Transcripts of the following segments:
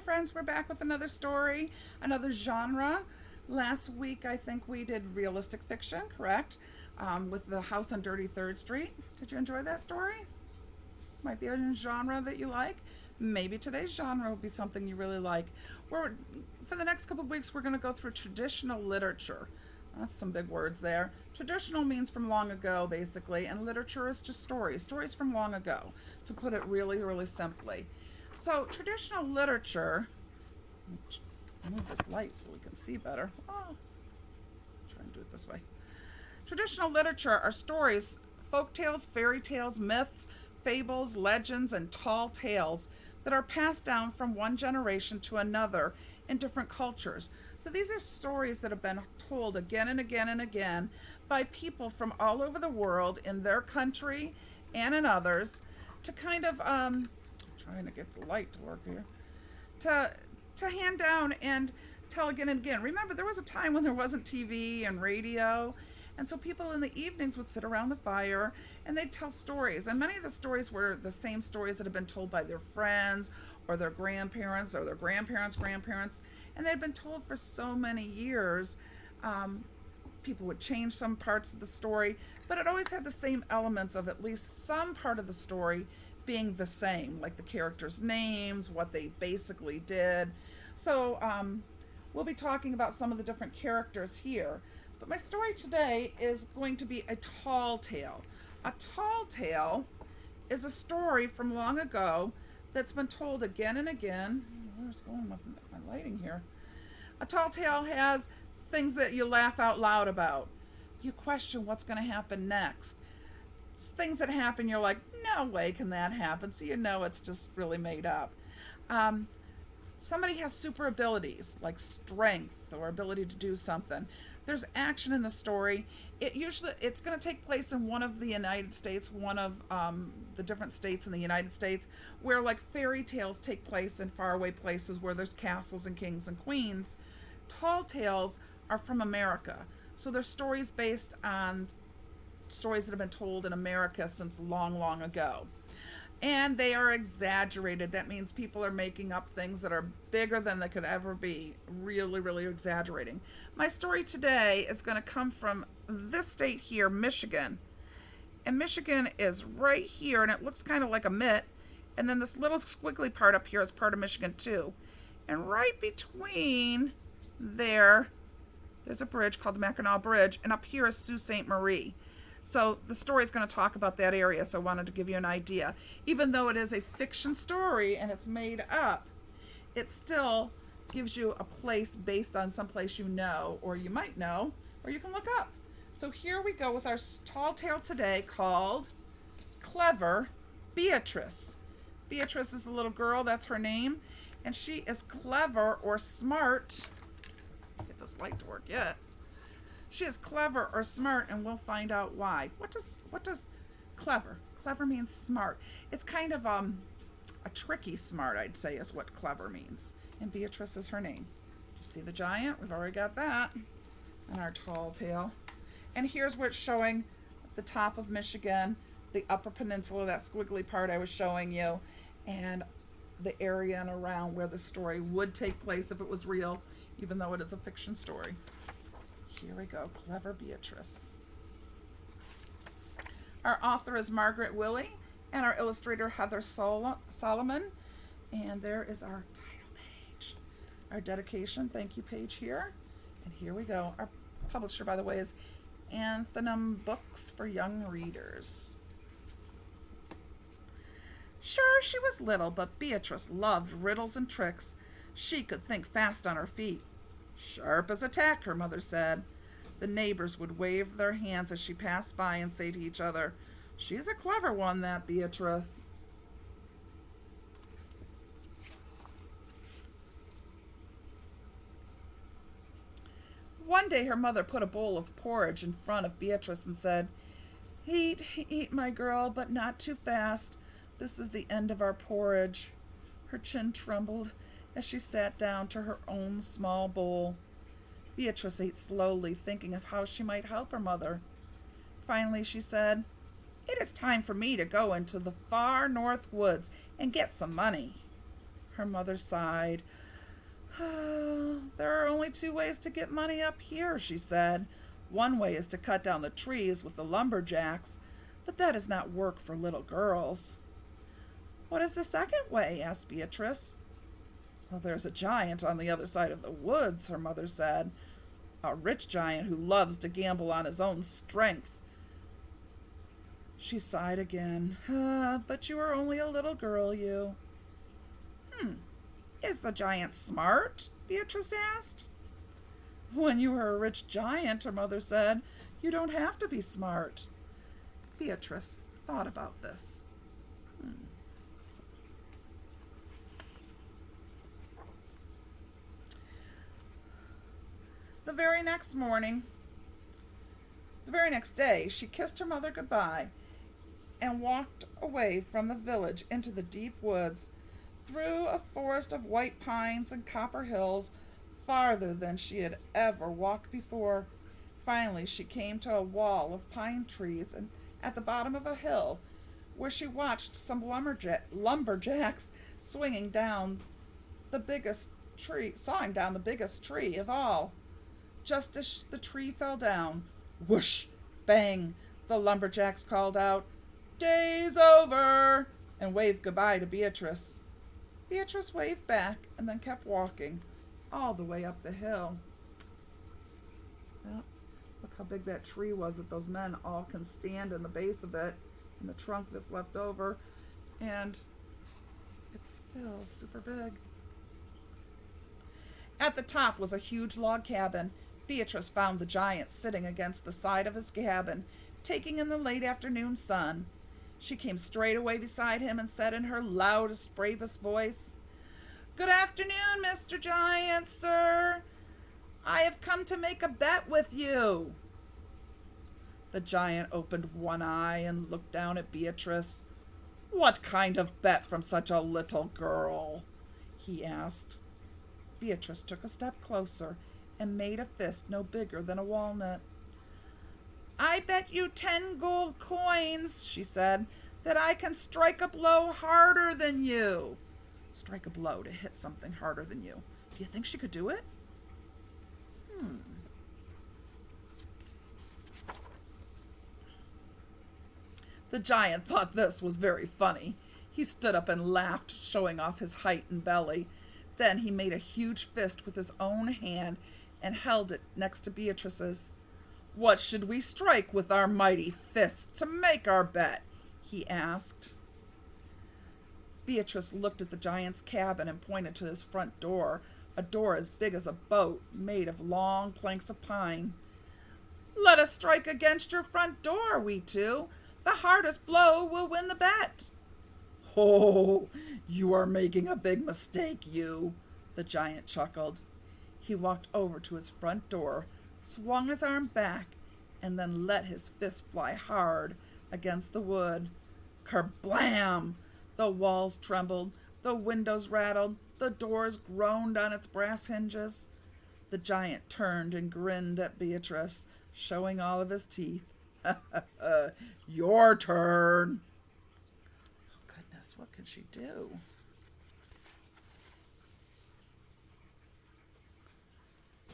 friends, we're back with another story, another genre. Last week, I think we did realistic fiction, correct? With The House on Dirty Third Street. Did you enjoy that story? Might be a genre that you like. Maybe today's genre will be something you really like. For the next couple of weeks, we're going to go through traditional literature. That's some big words there. Traditional means from long ago, basically, and literature is just stories from long ago, to put it really, really simply. So, traditional literature, move this light so we can see better. Try and do it this way. Traditional literature are stories, folk tales, fairy tales, myths, fables, legends, and tall tales that are passed down from one generation to another in different cultures. So these are stories that have been told again and again and again by people from all over the world in their country and in others to kind of, trying to get the light to work here, to hand down and tell again and again. Remember, there was a time when there wasn't TV and radio, and so people in the evenings would sit around the fire and they'd tell stories. And many of the stories were the same stories that had been told by their friends or their grandparents or their grandparents. And they'd been told for so many years. People would change some parts of the story, but it always had the same elements of at least some part of the story being the same, like the characters' names, what they basically did. So we'll be talking about some of the different characters here. But my story today is going to be a tall tale. A tall tale is a story from long ago that's been told again and again. Where's going with my lighting here? A tall tale has things that you laugh out loud about. You question what's going to happen next. Things that happen, you're like, no way can that happen. So you know it's just really made up. Somebody has super abilities like strength or ability to do something. There's action in the story. It's going to take place in one of the United States, one of the different states in the United States, where like fairy tales take place in faraway places where there's castles and kings and queens. Tall tales are from America, so they're stories based on stories that have been told in America since long, long ago. And they are exaggerated. That means people are making up things that are bigger than they could ever be. Really, really exaggerating. My story today is going to come from this state here, Michigan. And Michigan is right here, and it looks kind of like a mitt. And then this little squiggly part up here is part of Michigan too. And right between there's a bridge called the Mackinac Bridge, and up here is Sault Ste. Marie. So the story is going to talk about that area, so I wanted to give you an idea. Even though it is a fiction story and it's made up, it still gives you a place based on some place you know, or you might know, or you can look up. So here we go with our tall tale today called Clever Beatrice. Beatrice is a little girl, that's her name, and she is clever or smart. Get this light to work yet. She is clever or smart, and we'll find out why. What does clever? Clever means smart. It's kind of a tricky smart, I'd say, is what clever means. And Beatrice is her name. You see the giant? We've already got that on our tall tale. And here's where it's showing the top of Michigan, the upper peninsula, that squiggly part I was showing you, and the area and around where the story would take place if it was real, even though it is a fiction story. Here we go, Clever Beatrice. Our author is Margaret Willey, and our illustrator Heather Solomon. And there is our title page, our dedication, thank you page here. And here we go. Our publisher, by the way, is Anthem Books for Young Readers. Sure, she was little, but Beatrice loved riddles and tricks. She could think fast on her feet. Sharp as a tack, her mother said. The neighbors would wave their hands as she passed by and say to each other, "She's a clever one, that Beatrice." One day her mother put a bowl of porridge in front of Beatrice and said, eat, my girl, but not too fast. This is the end of our porridge." Her chin trembled as she sat down to her own small bowl. Beatrice ate slowly, thinking of how she might help her mother. Finally, she said, "It is time for me to go into the far north woods and get some money." Her mother sighed. There are only two ways to get money up here, she said. One way is to cut down the trees with the lumberjacks, but that is not work for little girls. What is the second way? Asked Beatrice. Well, there's a giant on the other side of the woods, her mother said. A rich giant who loves to gamble on his own strength. She sighed again. But you are only a little girl, you. Is the giant smart? Beatrice asked. When you are a rich giant, her mother said, you don't have to be smart. Beatrice thought about this. The very next day, she kissed her mother goodbye and walked away from the village into the deep woods, through a forest of white pines and copper hills, farther than she had ever walked before. Finally, she came to a wall of pine trees and at the bottom of a hill, where she watched some lumberjacks sawing down the biggest tree of all. Just as the tree fell down, whoosh, bang, the lumberjacks called out, "Day's over," and waved goodbye to Beatrice. Beatrice waved back and then kept walking all the way up the hill. Look how big that tree was that those men all can stand in the base of it, and the trunk that's left over, and it's still super big. At the top was a huge log cabin. Beatrice found the giant sitting against the side of his cabin, taking in the late afternoon sun. She came straight away beside him and said in her loudest, bravest voice, "Good afternoon, Mr. Giant, sir. I have come to make a bet with you." The giant opened one eye and looked down at Beatrice. "What kind of bet from such a little girl?" he asked. Beatrice took a step closer and made a fist no bigger than a walnut. "I bet you 10 gold coins," she said, "that I can strike a blow harder than you." Strike a blow to hit something harder than you. Do you think she could do it? The giant thought this was very funny. He stood up and laughed, showing off his height and belly. Then he made a huge fist with his own hand and held it next to Beatrice's. "What should we strike with our mighty fist to make our bet?" he asked. Beatrice looked at the giant's cabin and pointed to his front door, a door as big as a boat, made of long planks of pine. "Let us strike against your front door, we two. The hardest blow will win the bet." "Oh, you are making a big mistake, you," the giant chuckled. He walked over to his front door, swung his arm back, and then let his fist fly hard against the wood. Kerblam! The walls trembled, the windows rattled, the doors groaned on its brass hinges. The giant turned and grinned at Beatrice, showing all of his teeth. "Your turn." Oh, goodness, what could she do?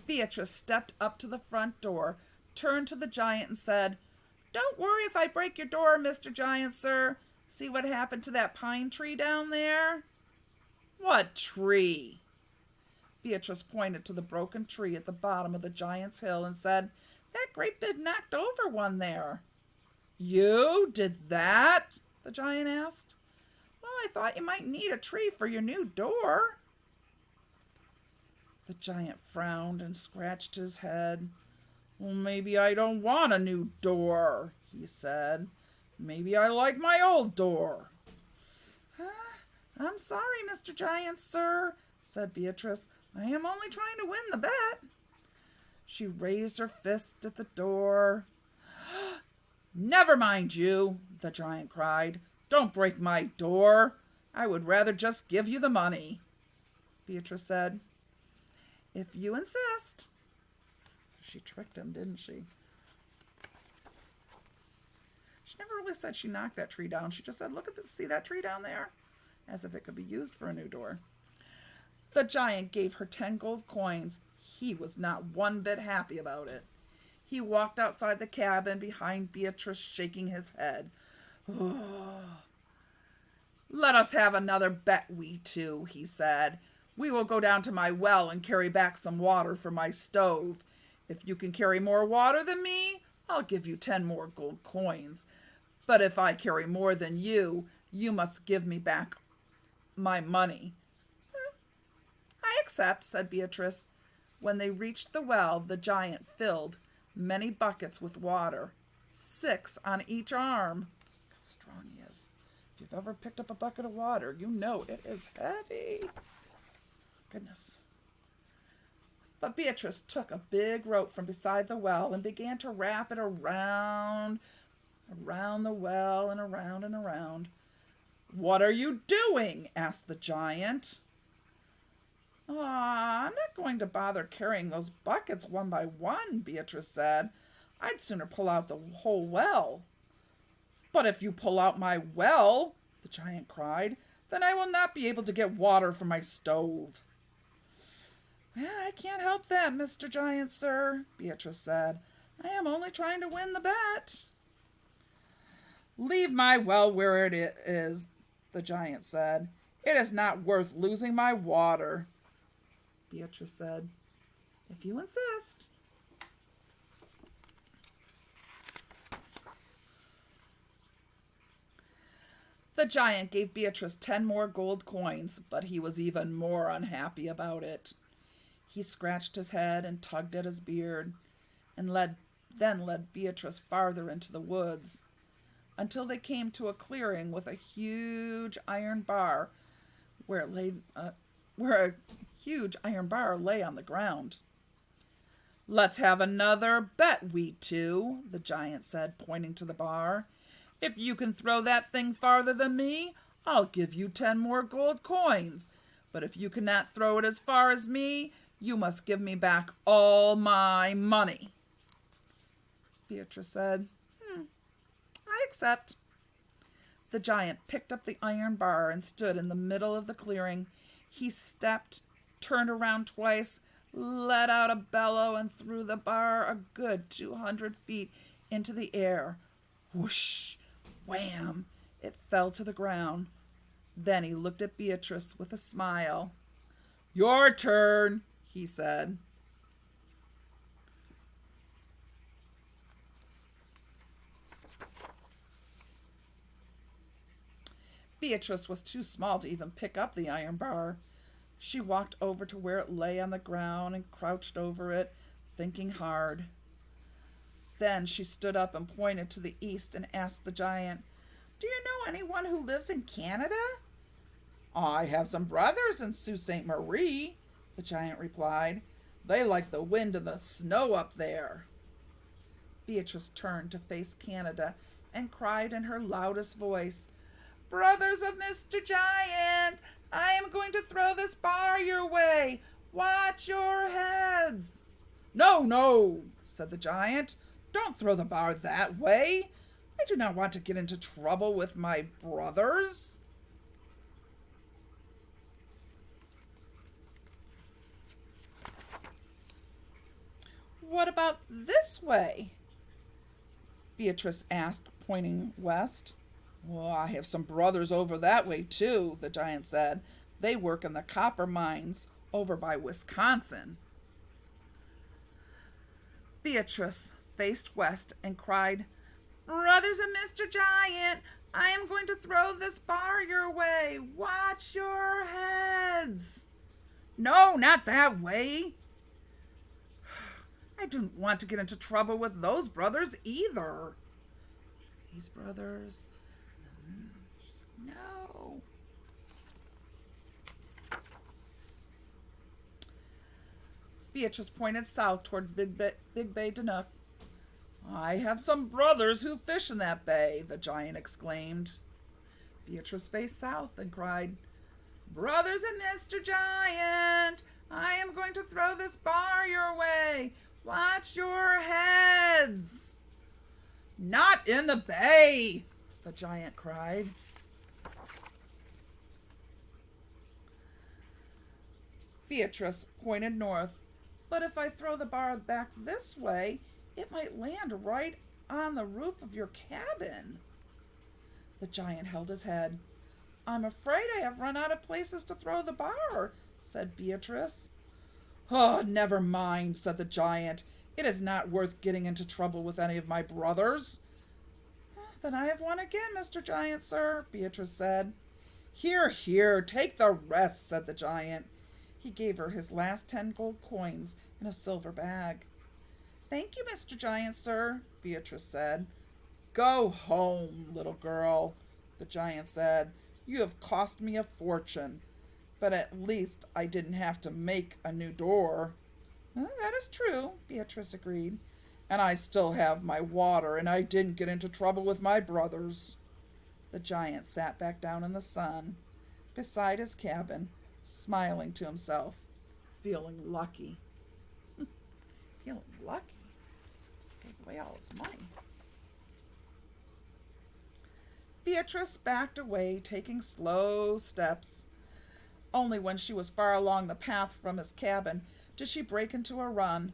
Beatrice stepped up to the front door, turned to the giant and said, "Don't worry if I break your door, Mr. Giant, sir. See what happened to that pine tree down there?" "What tree?" Beatrice pointed to the broken tree at the bottom of the giant's hill and said, "That great big knocked over one there." "You did that?" the giant asked. "Well, I thought you might need a tree for your new door." The giant frowned and scratched his head. "Well, maybe I don't want a new door," he said. "Maybe I like my old door." "I'm sorry, Mr. Giant, sir," said Beatrice. "I am only trying to win the bet." She raised her fist at the door. "Never mind you," the giant cried. "Don't break my door. I would rather just give you the money." Beatrice said, "If you insist." So she tricked him, didn't she? She never really said she knocked that tree down. She just said, "Look at this, see that tree down there?" As if it could be used for a new door. The giant gave her 10 gold coins. He was not one bit happy about it. He walked outside the cabin behind Beatrice, shaking his head. Let us have another bet, we two, he said. We will go down to my well and carry back some water for my stove. If you can carry more water than me, I'll give you 10 more gold coins. But if I carry more than you must give me back my money. I accept, said Beatrice. When they reached the well, the giant filled many buckets with water, 6 on each arm. How strong he is. If you've ever picked up a bucket of water, you know it is heavy. Goodness. But Beatrice took a big rope from beside the well and began to wrap it around the well and around and around. What are you doing? Asked the giant. I'm not going to bother carrying those buckets one by one, Beatrice said. I'd sooner pull out the whole well. But if you pull out my well, the giant cried, then I will not be able to get water for my stove. I can't help that, Mr. Giant, sir, Beatrice said. I am only trying to win the bet. Leave my well where it is, the giant said. It is not worth losing my water. Beatrice said, if you insist. The giant gave Beatrice 10 more gold coins, but he was even more unhappy about it. He scratched his head and tugged at his beard, and then led Beatrice farther into the woods, until they came to a clearing with a huge iron bar where a huge iron bar lay on the ground. Let's have another bet, we two, the giant said, pointing to the bar. If you can throw that thing farther than me, I'll give you 10 more gold coins. But if you cannot throw it as far as me, you must give me back all my money. Beatrice said, I accept. The giant picked up the iron bar and stood in the middle of the clearing. He stepped, turned around twice, let out a bellow, and threw the bar a good 200 feet into the air. Whoosh! Wham! It fell to the ground. Then he looked at Beatrice with a smile. Your turn, he said. Beatrice was too small to even pick up the iron bar. She walked over to where it lay on the ground and crouched over it, thinking hard. Then she stood up and pointed to the east and asked the giant, Do you know anyone who lives in Canada? I have some brothers in Sault Ste. Marie, the giant replied. They like the wind and the snow up there. Beatrice turned to face Canada and cried in her loudest voice, Brothers of Mr. Giant, I am going to throw this bar your way. Watch your heads. No, said the giant. Don't throw the bar that way. I do not want to get into trouble with my brothers. What about this way? Beatrice asked, pointing west. Well, I have some brothers over that way, too, the giant said. They work in the copper mines over by Wisconsin. Beatrice faced west and cried, Brothers of Mr. Giant, I am going to throw this bar your way. Watch your heads. No, not that way. I don't want to get into trouble with those brothers either. These brothers... No. Beatrice pointed south toward Big Bay Danook. I have some brothers who fish in that bay, the giant exclaimed. Beatrice faced south and cried, Brothers and Mr. Giant, I am going to throw this bar your way. Watch your heads. Not in the bay, the giant cried. Beatrice pointed north. But if I throw the bar back this way, it might land right on the roof of your cabin. The giant held his head. I'm afraid I have run out of places to throw the bar, said Beatrice. Oh, never mind, said the giant. It is not worth getting into trouble with any of my brothers. Then I have won again, Mr. Giant, sir, Beatrice said. Here, here, take the rest, said the giant. He gave her his last 10 gold coins in a silver bag. Thank you, Mr. Giant, sir, Beatrice said. Go home, little girl, the giant said. You have cost me a fortune, but at least I didn't have to make a new door. That is true, Beatrice agreed. And I still have my water, and I didn't get into trouble with my brothers. The giant sat back down in the sun, beside his cabin, smiling to himself, feeling lucky. Feeling lucky? Just gave away all his money. Beatrice backed away, taking slow steps. Only when she was far along the path from his cabin did she break into a run.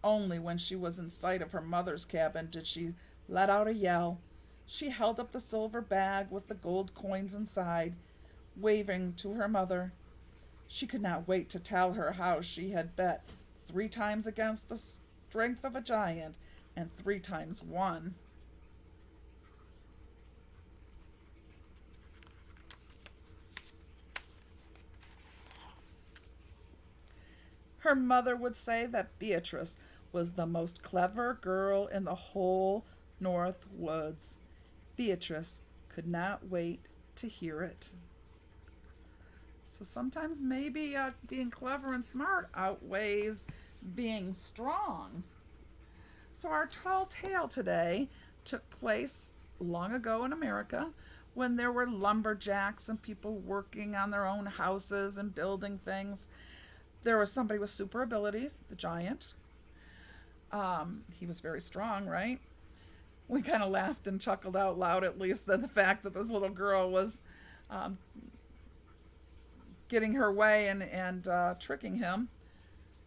Only when she was in sight of her mother's cabin did she let out a yell. She held up the silver bag with the gold coins inside, waving to her mother. She could not wait to tell her how she had bet 3 times against the strength of a giant and 3 times won. Her mother would say that Beatrice was the most clever girl in the whole North Woods. Beatrice could not wait to hear it. So sometimes maybe being clever and smart outweighs being strong. So our tall tale today took place long ago in America when there were lumberjacks and people working on their own houses and building things. There was somebody with super abilities, the giant. He was very strong, right? We kind of laughed and chuckled out loud, at least, at the fact that this little girl was getting her way and tricking him.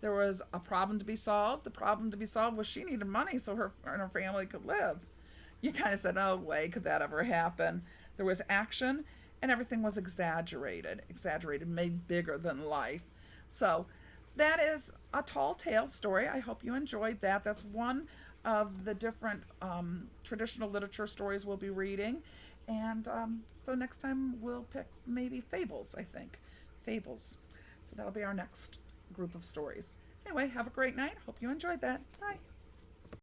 There was a problem to be solved. The problem to be solved was she needed money so her and her family could live. You kind of said, no way could that ever happen. There was action, and everything was exaggerated, made bigger than life. So that is a tall tale story. I hope you enjoyed that. That's one of the different traditional literature stories we'll be reading. And so next time we'll pick maybe fables, I think. Fables. So that'll be our next group of stories. Anyway, have a great night. Hope you enjoyed that. Bye.